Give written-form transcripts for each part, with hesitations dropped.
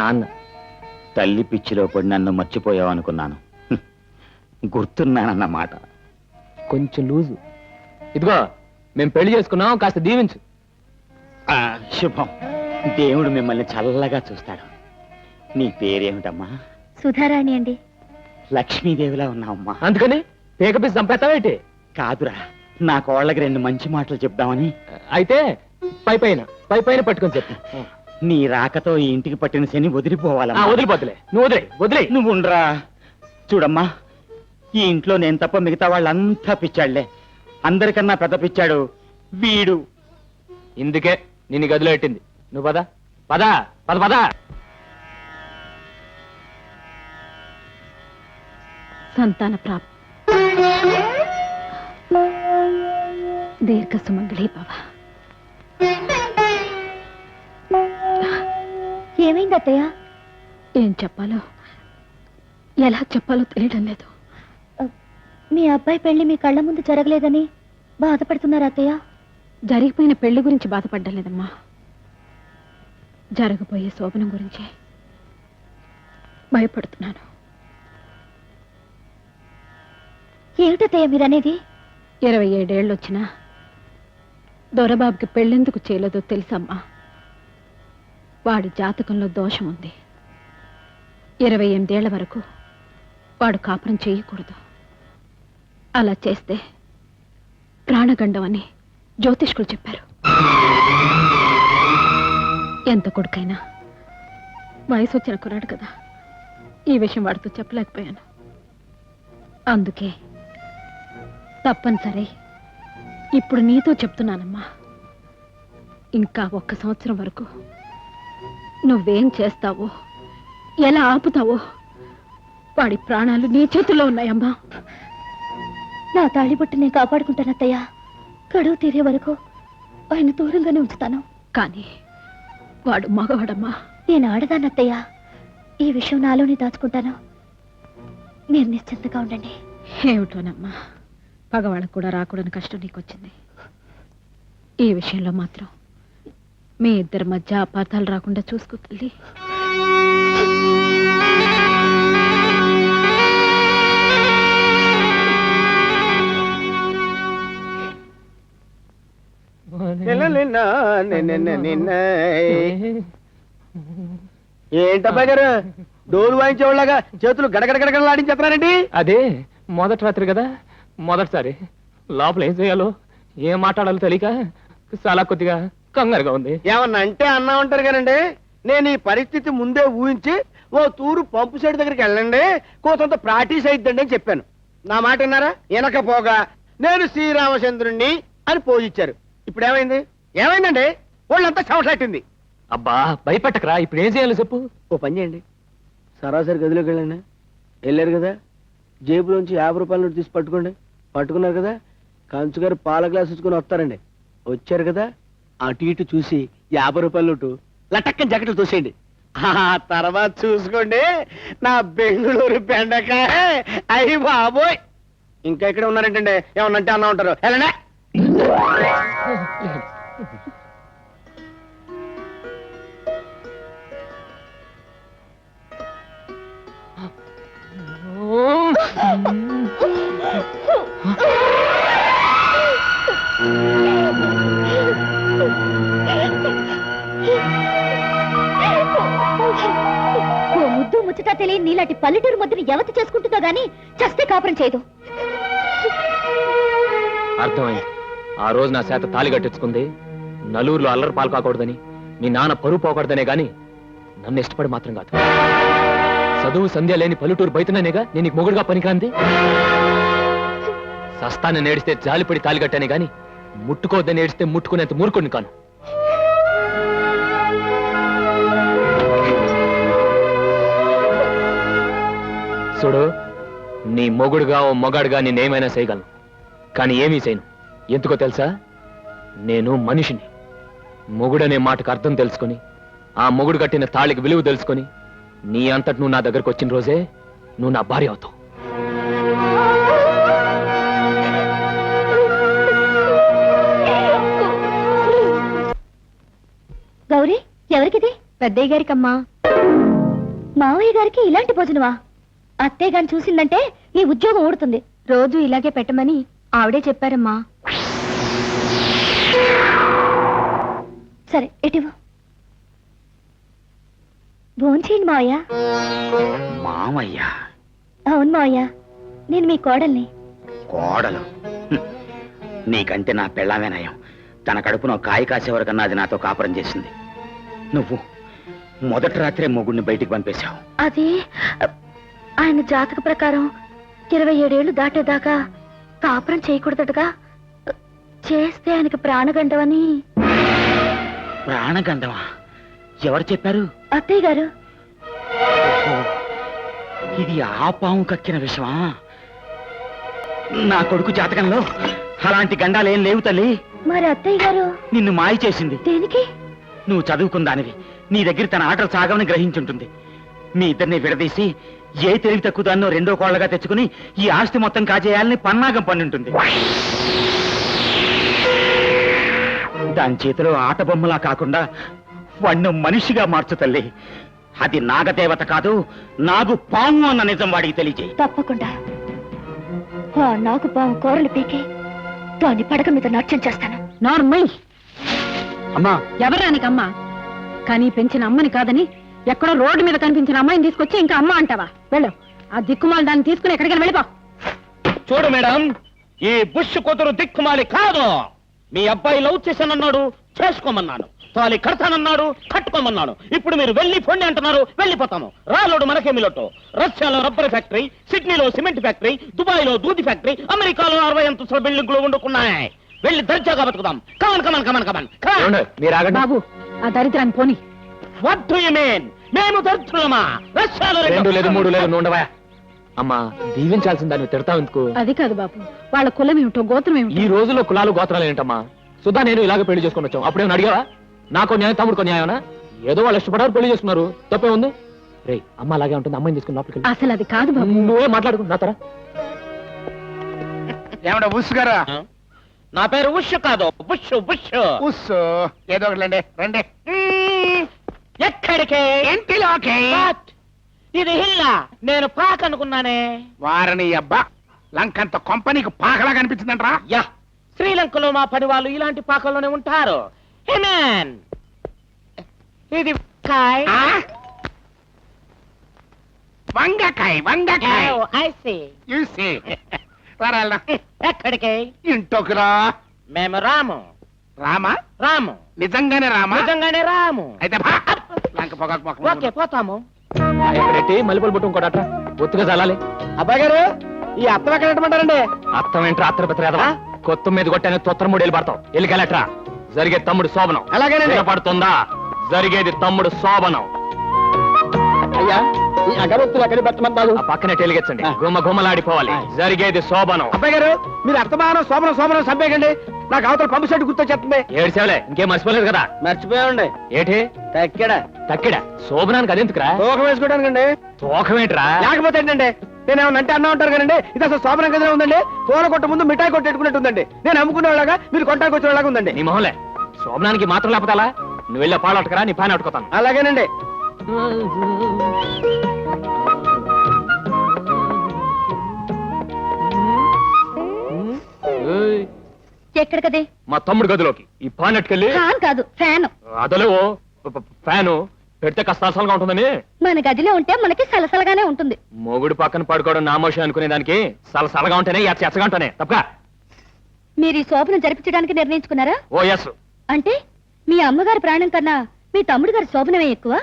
నాన్న. తల్లి పిచ్చిలో పడి నన్ను మర్చిపోయావు అనుకున్నాను. గుర్తున్నానన్నమాట. కొంచెం లూజు. ఇదిగో మేము పెళ్లి చేసుకున్నాం, కాస్త దీవించు. శుభం. దేవుడు మిమ్మల్ని చల్లగా చూస్తాడు. నీ పేరేమిటమ్మా? సుధారాణి అండి. లక్ష్మీదేవిలా ఉన్నావమ్మా. అందుకని పేకపీసి చంపేస్తావేంటి? కాదురా, నా కోళ్ళకి 2 మంచి మాటలు చెప్దామని. అయితే పై పైన పట్టుకొని చెప్పు. నీ రాకతో ఈ ఇంటికి పట్టిన శని వదిలిపోవాలా? వదిలిపోతులే, నువ్వు వదిలే. నువ్వు ఉండరా. చూడమ్మా, ఈ ఇంట్లో నేను తప్ప మిగతా వాళ్ళంతా పిచ్చాళ్లే. అందరికన్నా పెద్ద పిచ్చాడు వీడు. ఇందుకే నిన్ను గదిలో పెట్టింది. నువ్వు పద పద పద పద. సంతాన ప్రాప్తి, దీర్ఘ సుమంగళి భవ. ఏమైంది అత్తయ్య? ఏం చెప్పాలో ఎలా చెప్పాలో తెలియడం లేదు. మీ అబ్బాయి పెళ్లి మీ కళ్ళ ముందు జరగలేదని బాధపడుతున్నారు అత్తయ్య? జరిగిపోయిన పెళ్లి గురించి బాధపడ్డం లేదమ్మా, జరగబోయే శోభనం గురించి భయపడుతున్నాను. ఏమిటత్తయ్య మీరనేది? 27 ఏళ్ళు వచ్చినా దొరబాబుకి పెళ్ళెందుకు చేయలేదో తెలుసమ్మా. వాడి జాతకంలో దోషం ఉంది. 28 ఏళ్ల వరకు వాడు కాపురం చేయకూడదు. అలా చేస్తే ప్రాణగండం అని జ్యోతిష్కులు చెప్పారు. ఎంత కొడుకైనా వయసు వచ్చిన కుర్రాడు కదా, ఈ విషయం వాడితో చెప్పలేకపోయాను. అందుకే తప్పనిసరి ఇప్పుడు నీతో చెప్తున్నానమ్మా. ఇంకా 1 సంవత్సరం వరకు నువ్వేం చేస్తావో, ఎలా ఆపుతావో వాడి ప్రాణాలు నీ చేతుల్లో ఉన్నాయమ్మా. నా తాళిబొట్టు నేను కాపాడుకుంటానత్తయ్యా. గడువు తీరే వరకు ఆయన దూరంగానే ఉంచుతాను. కానీ వాడు మగవాడమ్మా. నేను ఆడదానత్తయ్యా. ఈ విషయం నాలోనే దాచుకుంటాను. మీరు నిశ్చింతగా ఉండండి. ఏమిటోనమ్మా, పగవాళ్ళకు కూడా రాకూడని కష్టం నీకొచ్చింది. ఈ విషయంలో మాత్రం మీ ఇద్దరి మధ్య అపార్థాలు రాకుండా చూసుకో తల్లి. ఏంటబ్బా గారు డోలు వాయించేవాళ్ళగా చేతులు గడగడగడగడలాడించేస్తున్నారండి? అదే మొదటి రాత్రి కదా, మొదటిసారి. లోపల ఏం చేయాలో ఏం మాట్లాడాలో తెలియక చాలా కొద్దిగా కంగారుగా ఉంది. ఏమన్నా అంటే అన్నా ఉంటారు కానండి. నేను ఈ పరిస్థితి ముందే ఊహించి ఓ తూరు పంపు సైడ్ దగ్గరికి వెళ్ళండి, కోసంత ప్రాక్టీస్ అయిద్దండి అని చెప్పాను. నా మాట విన్నారా? వెనకపోగా నేను శ్రీరామచంద్రుణ్ణి అని పోజిచ్చారు. ఇప్పుడు ఏమైందండి? వాళ్ళంతా చెమటట్టింది. అబ్బా భయపెట్టకరా, ఇప్పుడు ఏం చేయాలో చెప్పు. ఓ పని చేయండి, సరాసరి గదిలోకి వెళ్ళండి. వెళ్ళారు కదా, జేబులోంచి 50 రూపాయల నోటు తీసి పట్టుకోండి. పట్టుకున్నారు కదా, కంచు గారు పాల గ్లాస్ ఇచ్చుకొని వస్తారండి. వచ్చారు కదా, అటు ఇటు చూసి 50 రూపాయల నోటు లటక్కని జాకెట్లు తోసేయండి. ఆ తర్వాత చూసుకోండి నా బెంగళూరు బెండకాయ. అయ్యి బాబోయ్, ఇంకా ఇక్కడ ఉన్నారంటండి. ఏమన్నంటే అన్నా ఉంటారు. వెళ్ళండి. ముద్దు ముచ్చట తెలియని నీలాంటి పల్లెటూరు ముద్దుని ఎవతి చేసుకుంటుందో గాని చస్తే కాపురం చేయదు. అర్థమైంది. ఆ రోజు నా చేత తాళి కట్టించుకుంది నలుగురిలో అల్లరి పాలు కాకూడదని, మీ నాన్న పరువు పోకూడదనే గాని నన్ను ఇష్టపడి మాత్రం కాదు. చదువు సంధ్య లేని పల్లెటూరు బయటనేగా నేను నీకు మొగుడుగా పనికిరాంది. సస్తాన్ని నేడిస్తే జాలిపడి తాళి కట్టానే గాని ముట్టుకోవద్దని ఏడిస్తే ముట్టుకునేంత మూర్ఖుడిని కాను. చూడు, నీ మొగుడుగా ఓ మొగాడుగా నేనేమైనా చేయగలను, కానీ ఏమీ చేయను. ఎందుకో తెలుసా? నేను మనిషిని. మొగుడనే మాటకు అర్థం తెలుసుకొని, ఆ మొగుడు కట్టిన తాళికి విలువ తెలుసుకొని, నీ అంతటి నువ్వు నా దగ్గరకు వచ్చిన రోజే నువ్వు నా భార్య అవుతావు. గౌరీ, ఎవరికిది? పెద్దయ్య గారికమ్మా. మావయ్య గారికి ఇలాంటి భోజనమా? అత్తయ్య గాని చూసిందంటే ఈ ఉద్యోగం ఊడుతుంది. రోజు ఇలాగే పెట్టమని ఆవిడే చెప్పారమ్మా. సరే ఎటివో భోంచేయండి మావయ్య. మామయ్య అవును మావయ్య, నేను మీ కోడల్ని. కోడలు హ్మ్. నీకంటే నా పెళ్ళామే నయం. తన కడుపున కాయ కాసే వరకన్నా అది నాతో కాపురం చేసింది. నువ్వు మొదటి రాత్రే మొగుడిని బయటికి పంపేశావు. అది ఆయన జాతక ప్రకారం 27 ఏళ్ళు దాటేదాకా కాపురం చేయకూడదటగా. చేస్తే ఆయనకి ప్రాణగండవని. ప్రాణగంధమా? ఎవరు చెప్పారు? అత్తయ్య గారు. ఓహో, ఇది ఆ పాము కక్కిన విషమా? నా కొడుకు జాతకంలో అలాంటి గండాలేం లేవు తల్లి. మరి అత్తయ్య గారు నిన్ను మాయ చేసింది. దేనికి? నువ్వు చదువుకుందానివి, నీ దగ్గర తన ఆటలు సాగమని గ్రహించుంటుంది. మీ ఇద్దరిని విడదీసి ఏ తెలివి తక్కువ దాన్నో రెండో కోళ్లగా తెచ్చుకుని ఈ ఆస్తి మొత్తం కాజేయాలని పన్నాగం పన్నుంటుంది. దాని చేతిలో ఆట బొమ్మలా కాకుండా వాణ్ణి మనిషిగా మార్చు తల్లి. అది నాగదేవత కాదు, నాగు పాము అన్న నిజం వాడికి తెలియజేయి. తప్పకుండా నాకు పాము కూరలు పీకి దాన్ని పడక మీద నాట్యం చేస్తాను. నార్మల్ అమ్మా, ఎవరానికమ్మా? కానీ పెంచిన అమ్మని కాదని ఎక్కడో రోడ్డు మీద కనిపించిన అమ్మాయిని తీసుకొచ్చి ఇంకా అమ్మ అంటావా? వెళ్ళు, ఆ దిక్కుమాల దాన్ని తీసుకుని ఎక్కడికైనా వెళ్ళిపో. చూడు మేడం, ఈ బుష్ కూతురు దిక్కుమాలి కాదు. మీ అబ్బాయి లవ్ చేశానన్నాడు, చేసుకోమన్నాను. తాలి కడతానన్నాడు, కట్టుకోమన్నాను. ఇప్పుడు మీరు వెళ్ళి పొండి అంటున్నారు, వెళ్ళిపోతాము. రాలోడు మనకేమి లోటు. రష్యాలో రబ్బర్ ఫ్యాక్టరీ, సిడ్నీలో సిమెంట్ ఫ్యాక్టరీ, దుబాయ్లో దూది ఫ్యాక్టరీ, అమెరికాలో 60 అంతస్తుల బిల్డింగ్లు వండుకున్నాయి. వెళ్ళి దర్జాగా బతుకుదాం. Come on come on come on come on. ఏమండి, మీరు ఆగండి. బాబు, ఆ దరిద్రాన్ని పోని. What do you mean? మేము దర్జులమా? రష్యాలో 2 లేదు 3 లేదు నుండవా. అమ్మా, దీవించాల్సిన దాన్ని తిడతావు ఎందుకు? అది కాదు బాబు, వాళ్ళ కులం ఏమిటో గోత్రం ఈ ఏమిటో. రోజుల్లో కులాలు గోత్రాలు ఏంటమ్మా? సుధా నేను ఇలాగ పెళ్లి చేసుకుని వచ్చాం. అప్పుడేమో అడిగావా? నాకో న్యాయం, తమ్ముడుకో న్యాయమనా? ఏదో వాళ్ళు ఇష్టపడారు, పెళ్లి చేసుకున్నారు. తప్పే ఉంది. రే, అమ్మ అలాగే ఉంటుంది. అమ్మాయిని తీసుకుని లోపలికి వెళ్ళు. అసలు అది కాదు బాబు. నువ్వే మాట్లాడుకు నా తర. ఏమన్నా ఉస్ గారా? నా పేరు ఉష్ కాదు, బుష్ బుష్. ఉస్ ఏదో ఒకటి రండి. ఎక్కడికే? ఇంటిలోకి. What? ఇది హిల్లా. నేను పాక్ అనుకున్నానే. వారని అబ్బా, లంకంత కొంపనీకి పాకలా కనిపించిందంట్రా. యా, శ్రీలంకలో మా పని వాళ్ళు ఇలాంటి పాకల్లోనే ఉంటారు. హెమెన్, ఇది కాయ్. ఆ? వంగకాయ వంగకాయ. Oh, I see. చూసి రారా ఎక్కడికే? ఇంట్లోకి రా. మేము రాము. రామా? రాము. నిజంగానే రామా? నిజంగానే రాము. అయితే బా. లంక పొగకు మొఖం. ఓకే, పోతాము. ఎక్కడెట్టి మల్లెపూలు పుట్టు ఇంకోటట్రా ఒత్తుగా చాలాలి. అబ్బాయి గారు, ఈ అత్తం ఎక్కడ పెట్టమంటారండి? అర్థం ఏంట్రా? అత్తరపత్రేదవా కొత్త మీద కొట్టానే తొత్తర 3 ఏళ్ళు పడతాం. ఎల్లికెళ్ళట్రా. జరిగే తమ్ముడు శోభనం. అలాగేనండి. పడుతుందా? జరిగేది తమ్ముడు శోభనం. అయ్యా, ఈ అగరొత్తులు ఎక్కడ పెట్టమంటారు? ఆ పక్కనే టెలిగెచ్చండి. గుమ్మ గుమ్మలాడిపోవాలి. జరిగేది శోభనం. అబ్బాయి గారు, మీరు అర్థమానం శోభనం శోభనం సంపేయకండి. నాకు అవతల పంపు సెట్ గుర్తొచ్చేస్తుంది. ఏడ్చేవలే, ఇంకేం మర్చిపోలేదు కదా? మర్చిపోయామండి. ఏటి తక్కడ తక్కిడా? శోభనానికి అదెందుకురా? తూకం వేసుకోవడానికండి. తోకమేంట్రా? లేకపోతే ఏంటండి, నేను ఏమన్నా అంటే అన్నా ఉంటారు కదండి. ఇది అసలు శోభనం గదిలో ఉందండి. పూల కొట్ట ముందు మిఠాయి కొట్టి పెట్టుకున్నట్టుందండి. నేను అమ్ముకునేలాగా, మీరు కొట్టానికి వచ్చేలాగా ఉందండి. నీ మొహంలే. శోభనానికి మాత్రం లేకపోతే అలా? నువ్వు వెళ్ళే పాలు అట్టుకరా, నీ పైన అట్టుకోతాను. అలాగేనండి. ఏయ్, ఎక్కడికదే? మా తమ్ముడు గదిలోకి ఈ పాన్ అట్టుకెళ్ళి. ఫ్యాన్ కాదు, ఫ్యాన్. అదలేవో ఫ్యాను పెడితే కష్ట అసలుగా ఉంటుందని. మన గదిలో ఉంటే మనకి సలసలగానే ఉంటుంది. మొగుడు పక్కన పడుకోవడం నామోషం అనుకునే దానికి సలసలగా ఉంటేనే ఎచ్చగా ఉంటానే తప్పగా. మీరు ఈ శోభనం జరిపించడానికి నిర్ణయించుకున్నారా? ఓ ఎస్. అంటే మీ అమ్మగారి ప్రాణం కన్నా మీ తమ్ముడు గారి శోభనమే ఎక్కువ?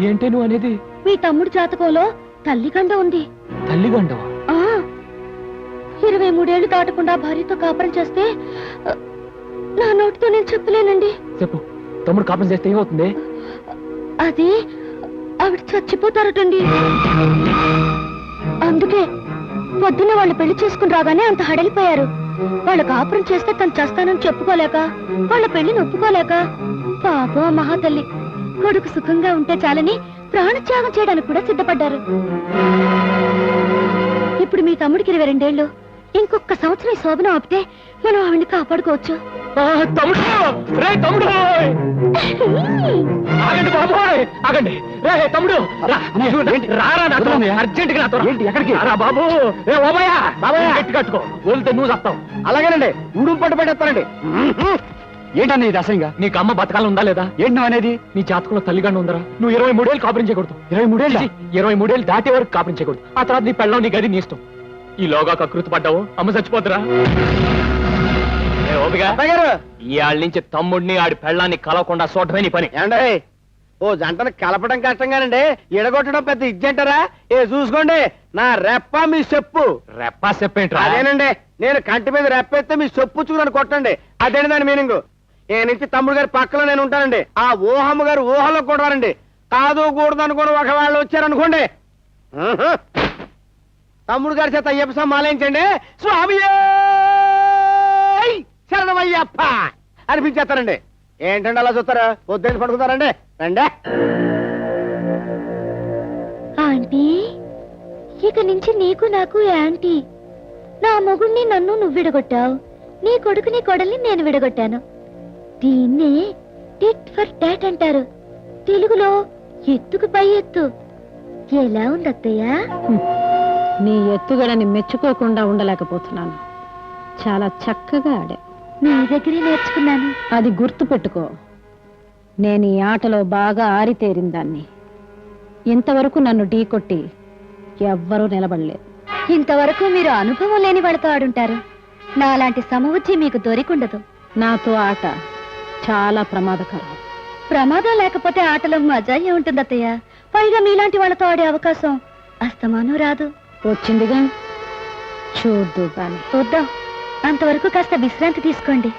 ఏంటి నువ్వు అనేది? మీ తమ్ముడు జాతకంలో తల్లిగండ ఉంది. తల్లిగండవా? ఆ 23 ఏళ్లు దాటకుండా భార్యతో కాపురం చేస్తే నా నోటితో నేను చెప్పలేనండి. చెప్పు, తమ్ముడు కాపురం చేస్తే ఏమవుతుంది? అది ఆవిడ చచ్చిపోతారటండి. అందుకే పొద్దున్న వాళ్ళు పెళ్లి చేసుకుని రాగానే అంత హడలిపోయారు. వాళ్ళు కాపురం చేస్తే తను చేస్తానని చెప్పుకోలేక, వాళ్ళ పెళ్లిని ఒప్పుకోలేక, పాపం మహాతల్లి కొడుకు సుఖంగా ఉంటే చాలని ప్రాణత్యాగం చేయడానికి కూడా సిద్ధపడ్డారు. ఇప్పుడు మీ తమ్ముడికి 22 ఏళ్ళు, ఇంకొక సంవత్సరం ఈ శోభనం ఆపితే మనం ఆవిడ్ని కాపాడుకోవచ్చు. తమ్ముడు రే తమ్ముడు ఆగండి బాబోయ్ ఆగండి రే తమ్ముడు రారా నాతో అర్జెంట్ గా నాతో ఎక్కడికి రా బాబు ఏ ఓబయ్య బాబాయ్ గట్టి కట్టుకో వదిలితే నువ్వు చెప్తావు. అలాగేనండి ఉడుం పట్టు పెట్టేస్తానండి. ఏంటన్నా ఇది అసహ్యంగా? నీకు అమ్మ బతకాలం ఉందా లేదా? ఏంటి నువ్వు అనేది? నీ జాతకంలో తల్లిగానే ఉందరా? నువ్వు 23 ఏళ్ళు కాపురించకూడదు. 23 ఏళ్ళు దాటే వరకు కాపురించకూడదు. ఆ తర్వాత నీ పెళ్ళం నీ గది నీ ఇష్టం. ఈలోగా కకృతి పడ్డావు అమ్మ చచ్చిపోతురా. ఇవాళ నుంచి తమ్ముడిని ఆడి పెళ్ళాన్ని కలవకుండా చూడటమే నీ పని. ఏమండి ఓ జంటను కలపడం కష్టంగానండి, ఎడగొట్టడం పెద్ద ఇజ్జంటారా? ఏ చూసుకోండి నా రెప్ప మీ చెప్పు. రెప్పా చెప్పేంట్రా? అదేనండి, నేను కంటి మీద రెప్పెత్తే మీ చెప్పు చూడని కొట్టండి. అదేంటి దాని మీనింగ్. ఏ నుంచి తమ్ముడు గారి పక్కలో నేను ఉంటానండి. ఆ ఊహమ్మ గారు ఊహలో కొడతారండి. కాదు కూడదు అనుకుని ఒకవేళ వచ్చారనుకోండి, తమ్ముడు గారి చేత అయ్యప్ప మాలేయించండి. స్వామి శరణమయ్యప్ప అనిపించేస్తారండి. ఏంటండి అలా చూస్తారా? పొద్దున్న పడుకుంటారండి. రండి. ఆంటీ, ఇక నుంచి నీకు నాకు యాంటీ. నా మొగుణ్ణి నన్ను నువ్వు విడగొట్టావు, నీ కొడుకుని కొడల్ని నేను విడగొట్టాను. దీన్నే టిట్ ఫర్ టాట్ అంటారు. తెలుగులో ఎత్తుకు పై ఎత్తు. ఎలా ఉంది అత్తయ్య? నీ ఎత్తుగడని మెచ్చుకోకుండా ఉండలేకపోతున్నాను. చాలా చక్కగా ఆడా. నీ దగ్గరే నేర్చుకున్నాను. అది గుర్తు పెట్టుకో. నేను ఈ ఆటలో బాగా ఆరితేరిన దాన్ని. ఇంతవరకు నన్ను ఢీకొట్టి ఎవ్వరూ నిలబడలేదు. ఇంతవరకు మీరు అనుభవం లేని వాళ్ళతో ఆడుంటారు. నాలాంటి సమవుచ్చి మీకు దొరికుండదు. నాతో ఆట చాలా ప్రమాదకరం. ప్రమాదం లేకపోతే ఆటలో మజా ఏముంటుంది అత్తయ్య? పైగా మీలాంటి వాళ్ళతో ఆడే అవకాశం అస్తమానం రాదు. వచ్చిందిగా, చూద్దు కానీ. చూద్దాం. అంతవరకు కాస్త విశ్రాంతి తీసుకోండి.